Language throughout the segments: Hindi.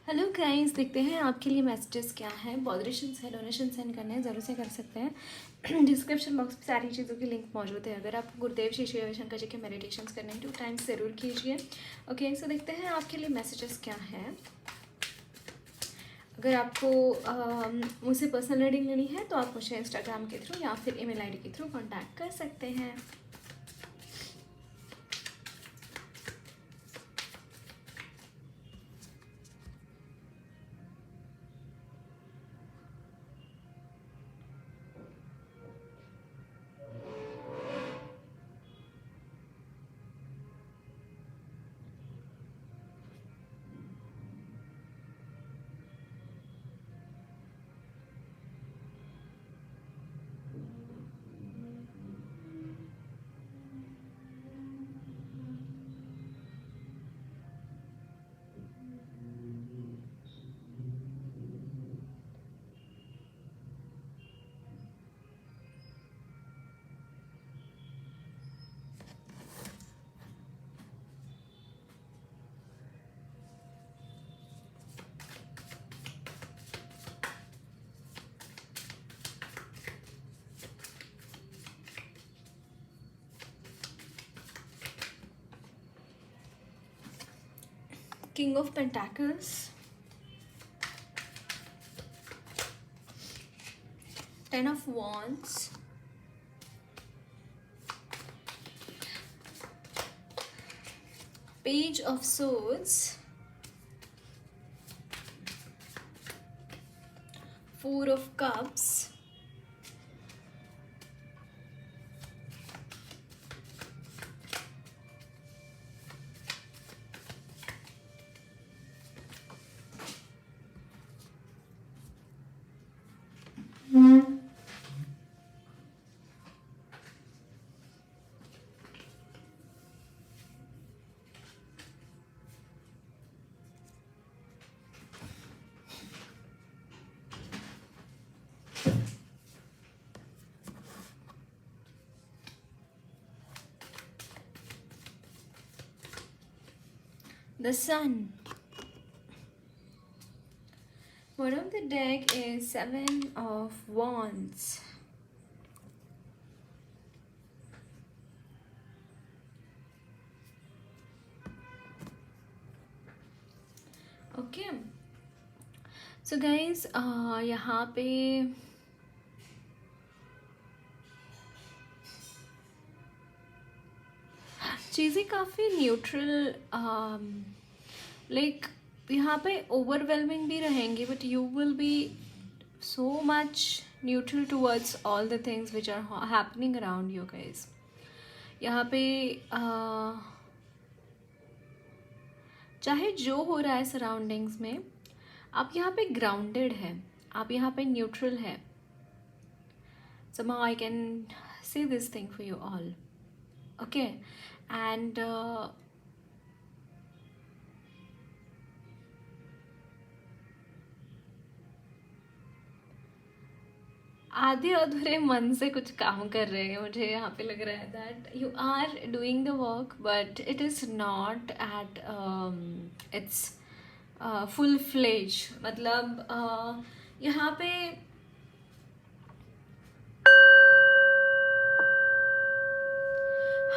हेलो गाइस, देखते हैं आपके लिए मैसेजेस क्या हैं। बॉदरेशन है, डोनेशन सेंड करने हैं, ज़रूर से कर सकते हैं। डिस्क्रिप्शन बॉक्स में सारी चीज़ों की लिंक मौजूद है। अगर आपको गुरुदेव श्री श्री रविशंकर जी के मेडिटेशंस करने हैं 2 टाइम्स ज़रूर कीजिए। ओके, सो देखते हैं आपके लिए मैसेजेस क्या हैं। अगर आपको मुझसे पर्सनल रीडिंग लेनी है तो आप मुझे इंस्टाग्राम के थ्रू या फिर ईमेल आईडी के थ्रू कॉन्टैक्ट कर सकते हैं। King of Pentacles, 10 of Wands, Page of Swords, 4 of Cups, the Sun. One of the deck is 7 of Wands. Okay, so guys यहाँ पे चीज़ें काफ़ी न्यूट्रल, लाइक यहाँ पे ओवरवेलमिंग भी रहेंगी, but you will B so much neutral towards all the things which are happening around you guys. यहाँ पे चाहे जो हो रहा है सराउंडिंग्स में, आप यहाँ पे ग्राउंडेड है, आप यहाँ पे न्यूट्रल है. somehow I can say this thing for you all. Okay, and आधे अधूरे मन से कुछ काम कर रहे हैं. मुझे यहाँ पे लग रहा है that you are doing the work but it is not at its full fledge. मतलब यहाँ पे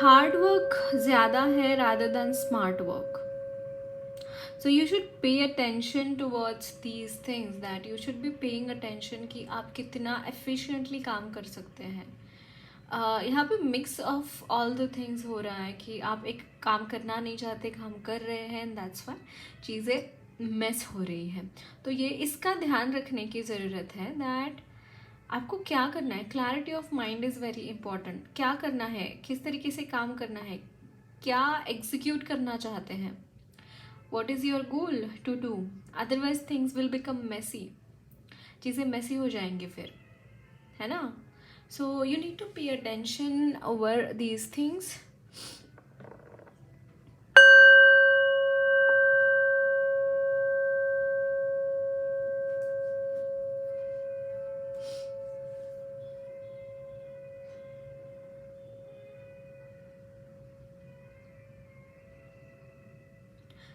हार्ड वर्क ज़्यादा है rather than smart work. So you should pay attention towards these things, that you should be paying attention कि आप कितना efficiently काम कर सकते हैं. यहाँ पे mix of all the things हो रहा है कि आप एक काम करना नहीं चाहते, काम कर रहे हैं, एंड दैट्स व्हाई चीज़ें मिस हो रही हैं. तो ये इसका ध्यान रखने की ज़रूरत है दैट आपको क्या करना है. Clarity of mind is very important. क्या करना है, किस तरीके से काम करना है, क्या एग्जीक्यूट करना चाहते हैं, what is your goal to do. otherwise things will become messy. चीज़ें messy हो जाएंगे फिर, है ना. so you need to pay attention over these things.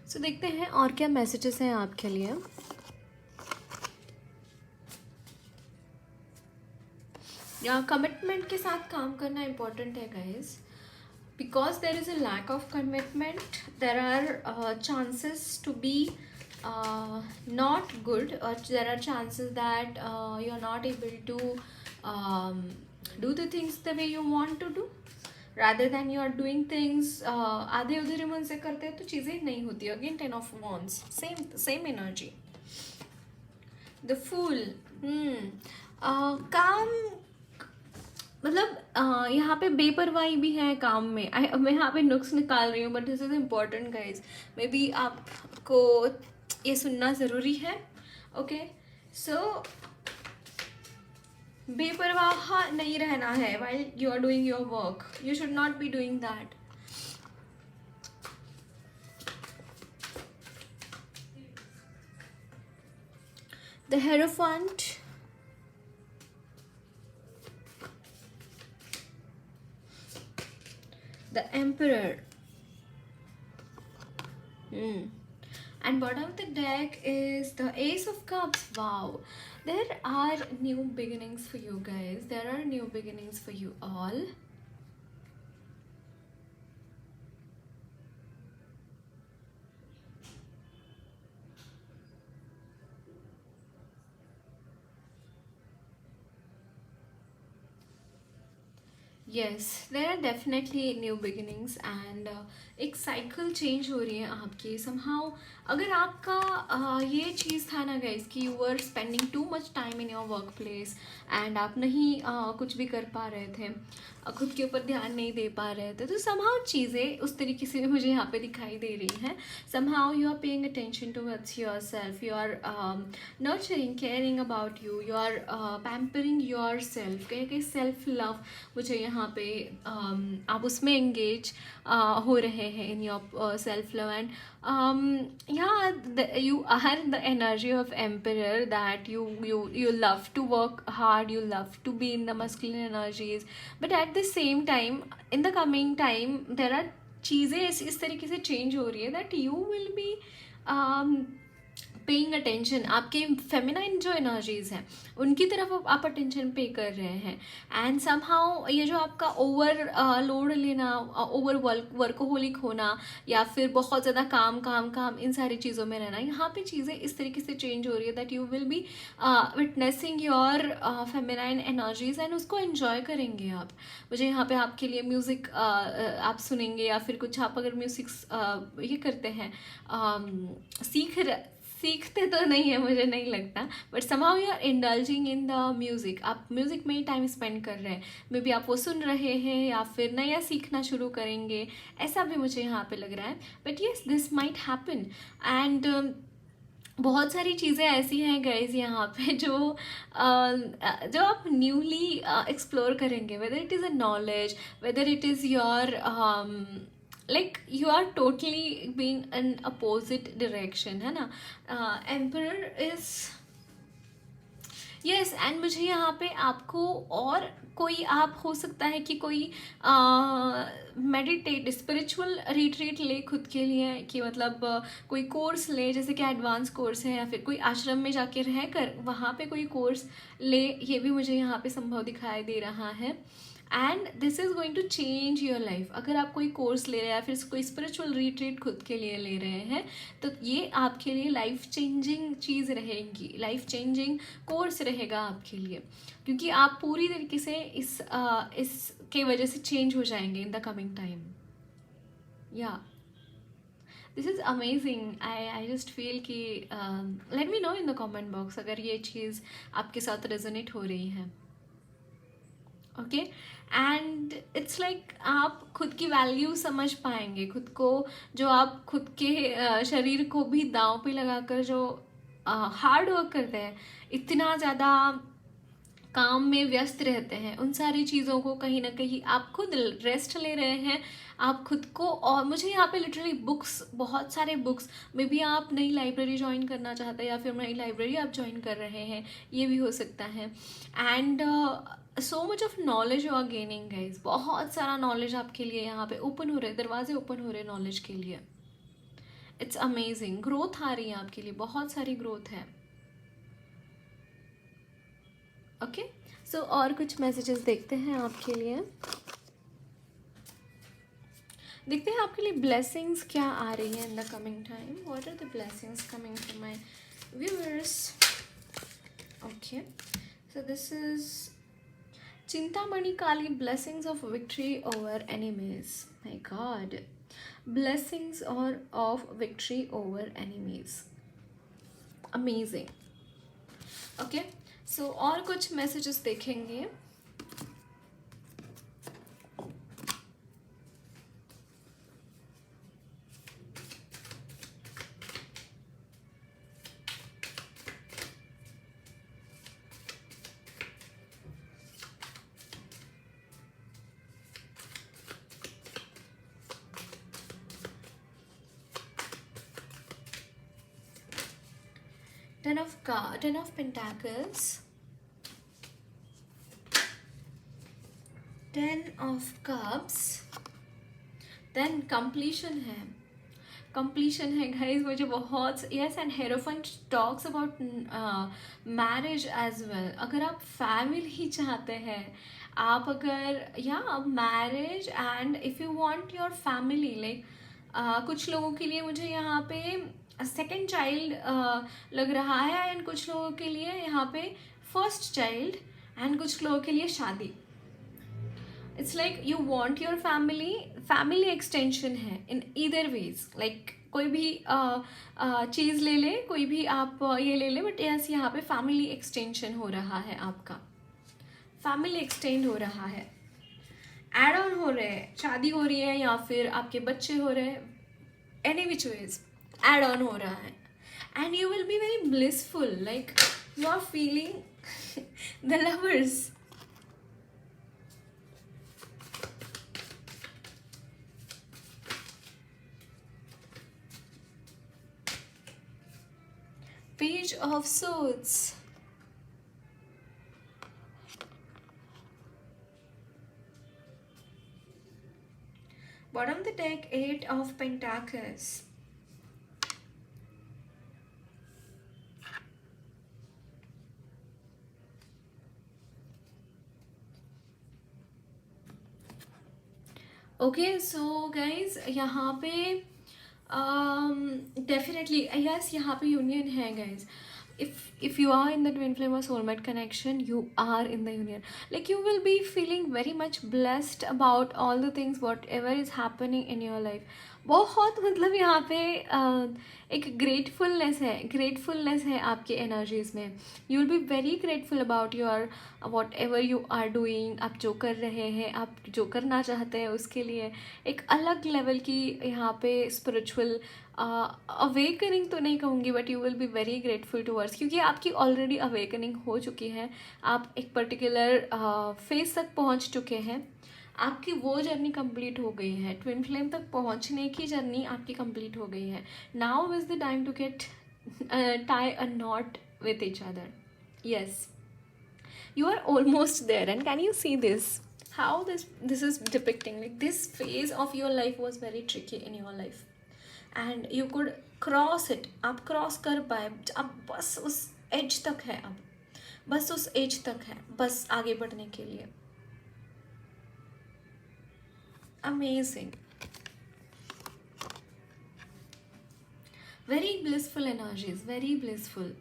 सो देखते हैं और क्या मैसेजेस हैं आपके लिए। या कमिटमेंट के साथ काम करना इम्पोर्टेंट है guys, because there is a lack of commitment, there are chances to be not good, or there are chances that you are not able to um, do the things the way you want to do, rather than you are doing things आधे उधेरे मन से करते हैं तो चीज़ें नहीं होती। Again 10 of wands, same energy। The fool, काम, मतलब यहाँ पे बेपरवाही भी है काम में। मैं यहाँ पे नुक्स निकाल रही हूँ, but this is important guys. May be आपको ये सुनना ज़रूरी है। ओके, सो बेपरवाह नहीं रहना है while you are doing your work. You should not be doing that. The Hierophant, the Emperor, and bottom of the deck is the Ace of Cups. Wow, there are new beginnings for you guys. There are new beginnings for you all. Yes, there are definitely new beginnings and एक साइकिल चेंज हो रही है आपकी somehow। अगर आपका ये चीज़ था ना गाइस कि you were spending too much time in your work place and आप नहीं कुछ भी कर पा रहे थे, खुद के ऊपर ध्यान नहीं दे पा रहे थे, तो somehow चीज़ें उस तरीके से मुझे यहाँ पे दिखाई दे रही हैं। somehow you are paying attention towards yourself, you are nurturing, caring about you, you are pampering yourself। कहीं कहीं सेल्फ लव मुझे यहाँ पे आप उसमें एंगेज हो रहे हैं in your self love, and yeah, you are the energy of Emperor, that you love to work hard, you love to be in the masculine energies, but at the same time in the coming time there are चीज़ें इस तरीके से चेंज हो रही है that you will be paying attention. आपके फेमिनाइन जो एनर्जीज़ हैं उनकी तरफ आप अटेंशन पे कर रहे हैं, एंड समहाउ ये जो आपका ओवर लोड लेना, ओवर वर्कोहोलिक होना, या फिर बहुत ज़्यादा काम इन सारी चीज़ों में रहना, यहाँ पे चीज़ें इस तरीके से चेंज हो रही है that you will B witnessing your feminine energies and उसको एन्जॉय करेंगे आप। मुझे यहाँ पे आपके लिए म्यूज़िक आप सुनेंगे, या फिर कुछ आप अगर म्यूज़िक ये करते हैं सीखते तो नहीं है मुझे नहीं लगता, but somehow you are indulging in the music. आप म्यूज़िक में ही टाइम स्पेंड कर रहे हैं, मे बी आप वो सुन रहे हैं या फिर नया सीखना शुरू करेंगे, ऐसा भी मुझे यहाँ पे लग रहा है। But yes, this might happen, and बहुत सारी चीज़ें ऐसी हैं गाइज यहाँ पे जो आप न्यूली एक्सप्लोर करेंगे, whether it is a knowledge, whether it is your like you are totally being an opposite direction, है ना। Emperor is yes, and मुझे यहाँ पे आपको और कोई आप हो सकता है कि कोई मेडिटेट स्पिरिचुअल रिट्रीट ले खुद के लिए, कि मतलब कोई कोर्स ले, जैसे कि एडवांस कोर्स है, या फिर कोई आश्रम में जाके रह कर वहाँ पे कोई कोर्स ले, ये भी मुझे यहाँ पे संभव दिखाई दे रहा है। And this is going to change your life. अगर आप कोई कोर्स ले रहे हैं या फिर कोई स्पिरिचुअल रिट्रीट खुद के लिए ले रहे हैं, तो ये आपके लिए लाइफ चेंजिंग चीज़ रहेगी, लाइफ चेंजिंग कोर्स रहेगा आपके लिए, क्योंकि आप पूरी तरीके से इसके वजह से चेंज हो जाएंगे in the coming time. Yeah this is amazing. I just feel कि let me know in the comment box अगर ये चीज़ आपके साथ रेजोनेट हो रही है। ओके, एंड इट्स लाइक आप खुद की वैल्यू समझ पाएंगे, खुद को, जो आप खुद के शरीर को भी दांव पे लगाकर जो हार्ड वर्क करते हैं, इतना ज़्यादा काम में व्यस्त रहते हैं, उन सारी चीज़ों को कहीं ना कहीं आप खुद रेस्ट ले रहे हैं, आप खुद को। और मुझे यहाँ पे लिटरली बुक्स, बहुत सारे बुक्स, मे बी आप नई लाइब्रेरी ज्वाइन करना चाहते हैं या फिर नई लाइब्रेरी आप ज्वाइन कर रहे हैं, ये भी हो सकता है। And so much of knowledge you are gaining guys, बहुत सारा नॉलेज आपके लिए यहाँ पे ओपन हो रहा है, दरवाजे ओपन हो रहे हैं नॉलेज के लिए। इट्स अमेजिंग, ग्रोथ आ रही है आपके लिए, बहुत सारी ग्रोथ है। ओके, सो और कुछ मैसेजेस देखते हैं आपके लिए। देखते हैं आपके लिए ब्लेसिंग्स क्या आ रही है in the coming time. What are the blessings coming from my viewers? Okay, so this is Chintamani Kali, blessings of victory over enemies. My God, blessings or of victory over enemies. Amazing. Okay, so और कुछ messages देखेंगे। Ten of Pentacles, Ten of Cups, then completion है, completion है गाइज। मुझे बहुत yes, and hierophant talks about marriage as well. अगर आप फैमिली चाहते हैं, आप अगर या marriage and if you want your family, like कुछ लोगों के लिए मुझे यहाँ पे सेकंड चाइल्ड लग रहा है, एंड कुछ लोगों के लिए यहाँ पे फर्स्ट चाइल्ड, एंड कुछ लोगों के लिए शादी। It's like you want your family extension है इन ईदर वेज। लाइक कोई भी चीज़ ले ले, कोई भी आप ये ले ले, बट यस यहाँ पे फैमिली एक्सटेंशन हो रहा है, आपका फैमिली एक्सटेंड हो रहा है, एड ऑन हो रहे हैं, शादी हो रही है या फिर आपके बच्चे हो रहे हैं, any which ways add on हो रहा है, and you will be very blissful, like you are feeling the lovers. Page of Swords, bottom of the deck, Eight of Pentacles, okay. So guys यहाँ पे डेफिनेटली यस, यहाँ पे यूनियन है guys. if you are in the twin flame or soulmate connection, you are in the union, like you will be feeling very much blessed about all the things whatever is happening in your life। बहुत मतलब यहाँ पे एक ग्रेटफुलनेस है आपके एनर्जीज में। You will be very grateful about your whatever you are doing. आप जो कर रहे हैं, आप जो करना चाहते हैं, उसके लिए एक अलग लेवल की यहाँ पे स्पिरिचुअल अवेकनिंग तो नहीं कहूँगी, but you will be very grateful towards, क्योंकि आपकी ऑलरेडी अवेकनिंग हो चुकी है। आप एक पर्टिकुलर फेज तक पहुँच चुके हैं, आपकी वो जर्नी कंप्लीट हो गई है, ट्विन फ्लेम तक पहुंचने की जर्नी आपकी कंप्लीट हो गई है। Now is the time to get tie a knot with each other. Yes, you are almost there, and can you see this, how this is depicting, like this phase of your life was very tricky in your life and you could cross it। आप क्रॉस कर पाए, अब बस उस एज तक है, अब बस उस एज तक है, बस आगे बढ़ने के लिए। Amazing, very blissful energies, very blissful।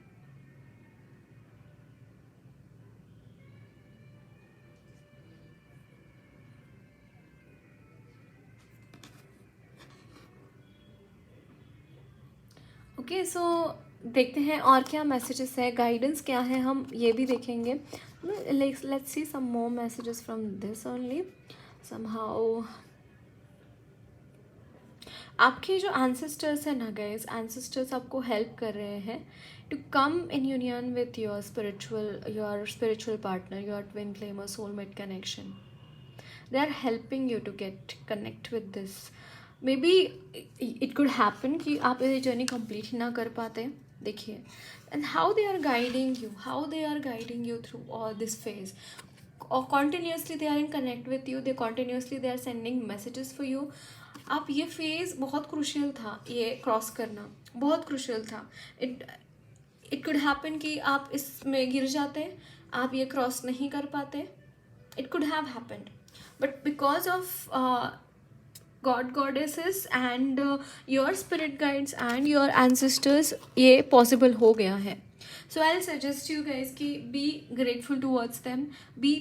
Okay, so देखते हैं और क्या मैसेजेस है, गाइडेंस क्या है, हम ये भी देखेंगे। Let's see some more messages from this only somehow. आपके जो एंसेस्टर्स हैं ना गाइस, एंसेस्टर्स आपको हेल्प कर रहे हैं to come in union with your spiritual partner, your twin flame और soulmate connection. They are helping you to get connect with this. Maybe it could happen कि आप ये जर्नी कंप्लीट ही ना कर पाते, देखिए, and how they are guiding you through all this phase, or continuously they are in connect with you, they continuously they are sending messages for you, आप ये फेज़ बहुत क्रूशियल था, ये क्रॉस करना बहुत क्रूशियल था. इट कुड हैपन कि आप इसमें गिर जाते, आप ये क्रॉस नहीं कर पाते. It could have happened, but because of god goddesses and your spirit guides and your ancestors ये पॉसिबल हो गया है. So I suggest you guys कि be grateful towards them, be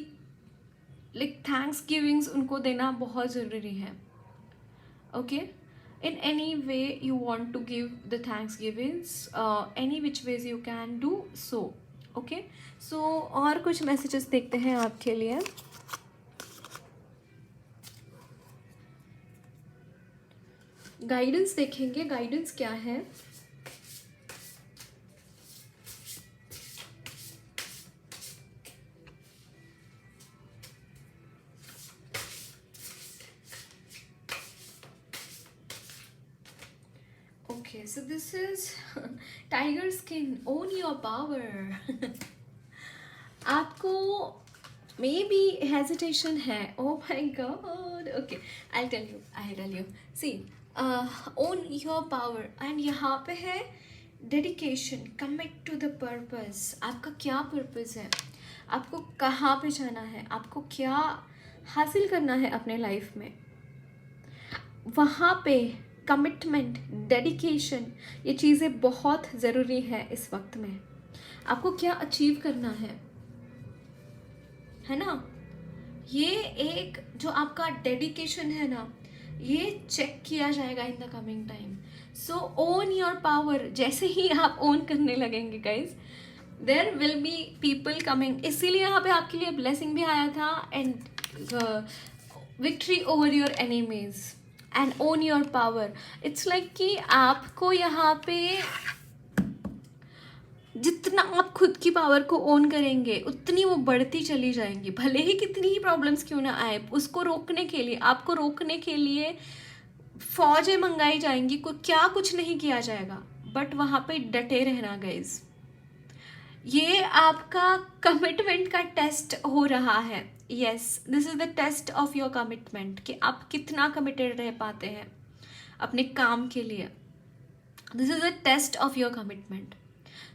like thanks givings उनको देना बहुत ज़रूरी है. Okay, in any way you want to give the thanksgivings, any which ways you can do so. Okay, so और कुछ messages देखते हैं आपके लिए. गाइडेंस देखेंगे, गाइडेंस क्या है. Okay, so this is tiger skin, own your power. आपको मे बी हेजिटेशन है. Oh my god. Okay, I tell you see, own your power. And यहाँ पे है dedication, commit to the purpose. आपका क्या पर्पस है, आपको कहाँ पे जाना है, आपको क्या हासिल करना है अपने लाइफ में, वहाँ पे कमिटमेंट, डेडिकेशन, ये चीज़ें बहुत ज़रूरी है इस वक्त में. आपको क्या अचीव करना है ना. ये एक जो आपका डेडिकेशन है ना, ये चेक किया जाएगा in the coming time. So own your power. जैसे ही आप ओन करने लगेंगे guys, there will be people coming. इसीलिए यहाँ पे आपके लिए ब्लेसिंग भी आया था, and victory over your enemies and own your power. It's like कि आपको यहाँ पे जितना आप खुद की पावर को ओन करेंगे उतनी वो बढ़ती चली जाएंगी. भले ही कितनी ही प्रॉब्लम्स क्यों ना आए, उसको रोकने के लिए, आपको रोकने के लिए फौजें मंगाई जाएंगी, क्या कुछ नहीं किया जाएगा, बट वहाँ पे डटे रहना गाइज. ये आपका कमिटमेंट का टेस्ट हो रहा है. Yes, this is the test of your commitment, कि आप कितना कमिटेड रह पाते हैं अपने काम के लिए. This is the test of your commitment.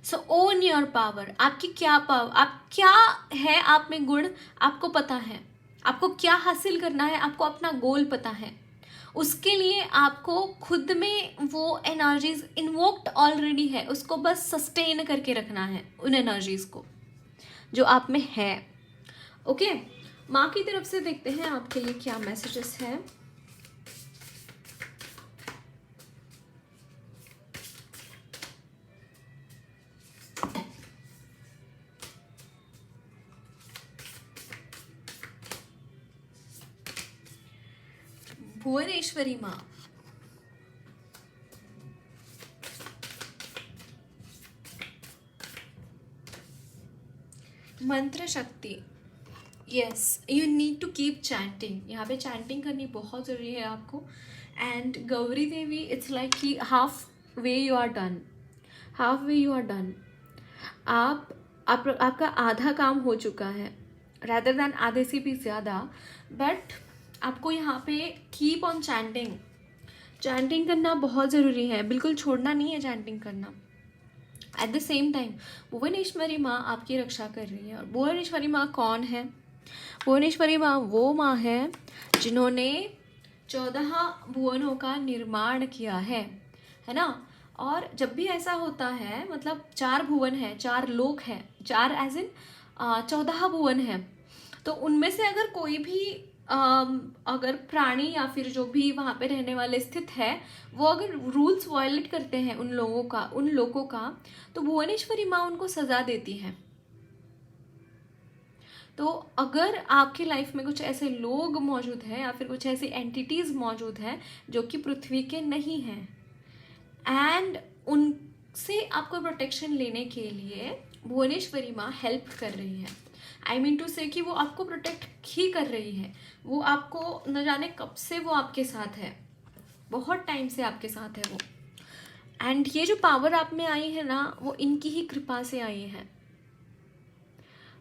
So own your power. आपकी क्या पावर, आप क्या है आप में गुण, आपको पता है. आपको क्या हासिल करना है, आपको अपना गोल पता है. उसके लिए आपको खुद में वो एनर्जीज इन्वोक्ड ऑलरेडी है, उसको बस सस्टेन करके रखना है उन एनर्जीज को जो आप में है. ओके, माँ की तरफ से देखते हैं आपके लिए क्या मैसेजेस हैं. भुवनेश्वरी माँ, मंत्र शक्ति. Yes, you need to keep chanting. यहाँ पे चैंटिंग करनी बहुत ज़रूरी है आपको. And Gauri Devi, it's like कि halfway you are done, halfway you are done. आपका आधा काम हो चुका है, रैदर दैन आधे से भी ज़्यादा. बट आपको यहाँ पे कीप ऑन चैंटिंग. चैंटिंग करना बहुत ज़रूरी है, बिल्कुल छोड़ना नहीं है चैंटिंग करना. At the same time Bhuvaneshwari माँ आपकी रक्षा कर रही है. और भुवनेश्वरी माँ कौन है? भुवनेश्वरी माँ वो माँ है जिन्होंने 14 भुवनों का निर्माण किया है ना. और जब भी ऐसा होता है, मतलब 4 भुवन है, 4 लोक है, 4 एज इन 14 भुवन है. तो उनमें से अगर कोई भी अगर प्राणी या फिर जो भी वहाँ पे रहने वाले स्थित है, वो अगर रूल्स वायलेट करते हैं उन लोगों का, तो भुवनेश्वरी माँ उनको सजा देती है. तो अगर आपकी लाइफ में कुछ ऐसे लोग मौजूद हैं या फिर कुछ ऐसी एंटिटीज़ मौजूद हैं जो कि पृथ्वी के नहीं हैं, एंड उनसे आपको प्रोटेक्शन लेने के लिए भुवनेश्वरी माँ हेल्प कर रही है. आई मीन टू से कि वो आपको प्रोटेक्ट ही कर रही है. वो आपको न जाने कब से वो आपके साथ है, बहुत टाइम से आपके साथ है वो. एंड ये जो पावर आप में आई है ना, वो इनकी ही कृपा से आई है.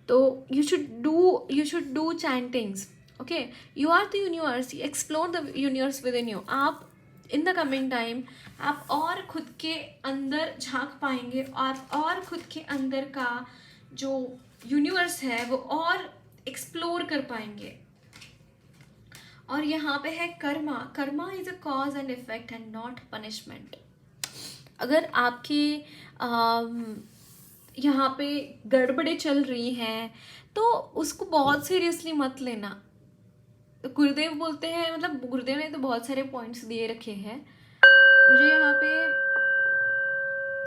तो you should do chantings. Okay, you are the universe, explore the universe within you. आप इन द कमिंग टाइम आप और खुद के अंदर झांक पाएंगे, और खुद के अंदर का जो यूनिवर्स है वो और एक्सप्लोर कर पाएंगे। और यहाँ पे है Karma. Karma is a cause and effect and not punishment. अगर आपकी यहाँ पे गड़बड़े चल रही हैं तो उसको बहुत सीरियसली मत लेना। गुरुदेव बोलते हैं, मतलब गुरुदेव ने तो बहुत सारे पॉइंट्स दिए रखे हैं मुझे यहाँ पे।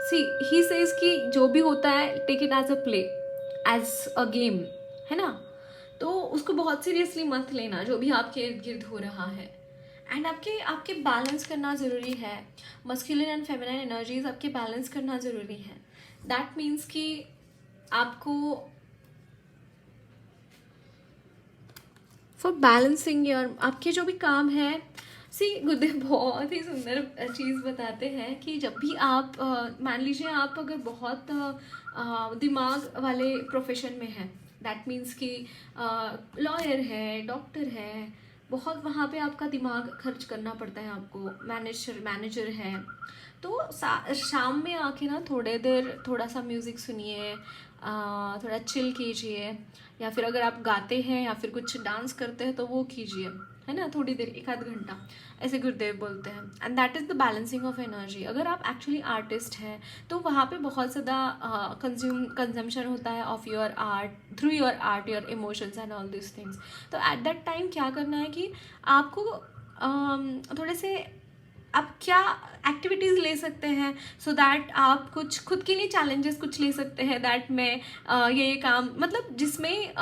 सी ही सेज कि जो भी होता है take it as a play, as a game, है ना। तो उसको बहुत सीरियसली मत लेना जो भी आपके इर्द गिर्द हो रहा है। एंड आपके आपके बैलेंस करना ज़रूरी है। मस्कुलिन एंड फेमिनाइन एनर्जीज आपके बैलेंस करना ज़रूरी है। दैट मीन्स कि आपको फॉर बैलेंसिंग योर आपके जो भी काम है। सी गुरुदेव बहुत ही सुंदर चीज़ बताते हैं कि जब भी आप मान लीजिए आप अगर बहुत दिमाग वाले प्रोफेशन में हैं, दैट मीन्स कि लॉयर है, डॉक्टर है, बहुत वहाँ पे आपका दिमाग खर्च करना पड़ता है आपको, मैनेजर है, तो शाम में आके ना थोड़े देर थोड़ा सा म्यूज़िक सुनिए, थोड़ा चिल कीजिए, या फिर अगर आप गाते हैं या फिर कुछ डांस करते हैं तो वो कीजिए, है ना, थोड़ी देर, एक आध घंटा, ऐसे गुरुदेव बोलते हैं। And that is the balancing of energy. अगर आप एक्चुअली आर्टिस्ट हैं तो वहाँ पे बहुत ज़्यादा कंजम्पशन होता है of your art, through your art, your emotions and all this things. तो एट दैट टाइम क्या करना है कि आपको थोड़े से आप क्या एक्टिविटीज़ ले सकते हैं सो दैट आप कुछ खुद के लिए चैलेंजेस कुछ ले सकते हैं, दैट मैं ये काम, मतलब जिसमें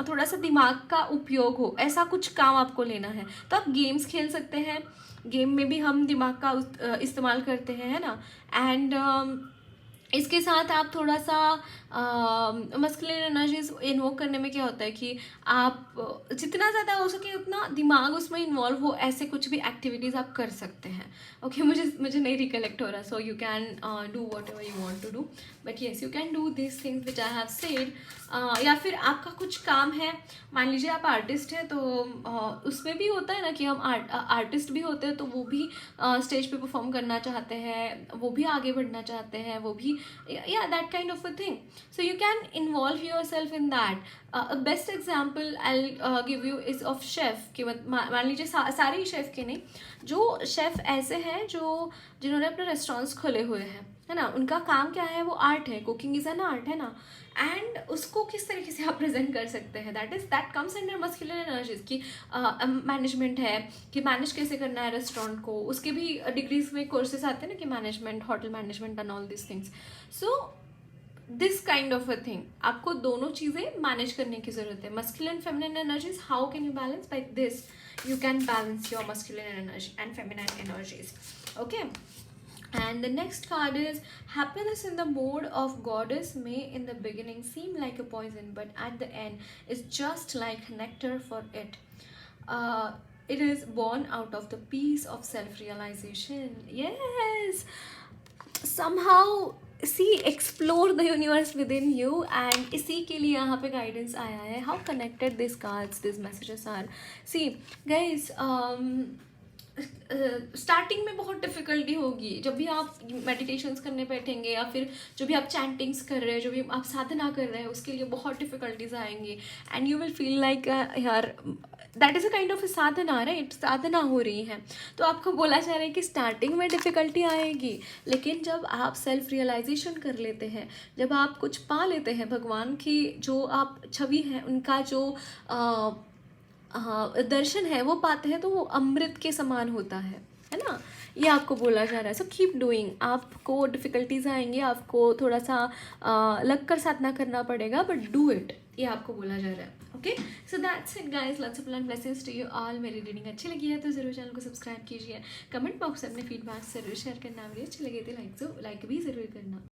थोड़ा सा दिमाग का उपयोग हो, ऐसा कुछ काम आपको लेना है। तो आप गेम्स खेल सकते हैं, गेम में भी हम दिमाग का इस्तेमाल करते हैं, है ना। एंड इसके साथ आप थोड़ा सा मस्कुलिन एनर्जीज इन्वोक करने में क्या होता है कि आप जितना ज़्यादा हो सके उतना दिमाग उसमें इन्वॉल्व हो, ऐसे कुछ भी एक्टिविटीज़ आप कर सकते हैं। ओके, मुझे नहीं रिकलेक्ट हो रहा, so you can do whatever you want to do, but yes you can do this things which I have said. या फिर आपका कुछ काम है, मान लीजिए आप आर्टिस्ट हैं तो उसमें भी होता है ना कि हम आर्टिस्ट भी होते हैं तो वो भी स्टेज पे परफॉर्म करना चाहते हैं, वो भी आगे बढ़ना चाहते हैं, वो भी yeah, that kind of a thing. So you can involve yourself in that. A best example I'll give you is of chef कि मान लीजिए सारे ही शेफ के नहीं, जो शेफ ऐसे हैं जो जिन्होंने अपने रेस्टोरेंट्स खोले हुए हैं, है ना, उनका काम क्या है, वो आर्ट है, कुकिंग इज एन आर्ट, है ना। एंड उसको किस तरीके से आप प्रेजेंट कर सकते हैं, that comes under masculine energies की मैनेजमेंट है कि मैनेज कैसे करना है रेस्टोरेंट को, उसके भी डिग्रीज में कोर्सेज आते हैं ना कि management, hotel management and all this things. So this kind of a thing, आपको दोनों चीज़ें मैनेज करने की ज़रूरत है। Masculine feminine energies, how can you balance? By this you can balance your masculine energy and feminine energies. Okay, and the next card is happiness in the mode of goddess may in the beginning seem like a poison, but at the end is just like nectar for it. It is born out of the peace of self-realization. Yes, somehow see explore the universe within you, and इसी के लिए यहाँ पे गाइडेंस आया है। How connected this cards, this messages are. See guys, starting में बहुत डिफ़िकल्टी होगी जब भी आप मेडिटेशंस करने बैठेंगे, या फिर जो भी आप चैंटिंग्स कर रहे हैं, जो भी आप साधना कर रहे हैं, उसके लिए बहुत डिफ़िकल्टीज आएंगी। And you will feel like यार that is a kind of sadhana, right, साधना हो रही है। तो आपको बोला जा रहा है कि स्टार्टिंग में डिफ़िकल्टी आएगी, लेकिन जब आप सेल्फ रियलाइजेशन कर लेते हैं, जब आप कुछ पा लेते हैं, भगवान की जो आप छवि है, उनका जो दर्शन है वो पाते हैं, तो वो अमृत के समान होता है ना। ये आपको बोला जा रहा है। So keep doing. आपको डिफ़िकल्टीज आएंगी, आपको थोड़ा सा लग कर साधना करना पड़ेगा, बट डू इट, ये आपको बोला जा रहा है। Okay, so that's it guys, lots of love blessings to you all. मेरी रीडिंग अच्छी लगी है तो ज़रूर चैनल को सब्सक्राइब कीजिए, कमेंट बॉक्स में अपने फीडबैक ज़रूर शेयर करना, वीडियो अच्छी लगी तो लाइक भी ज़रूर करना।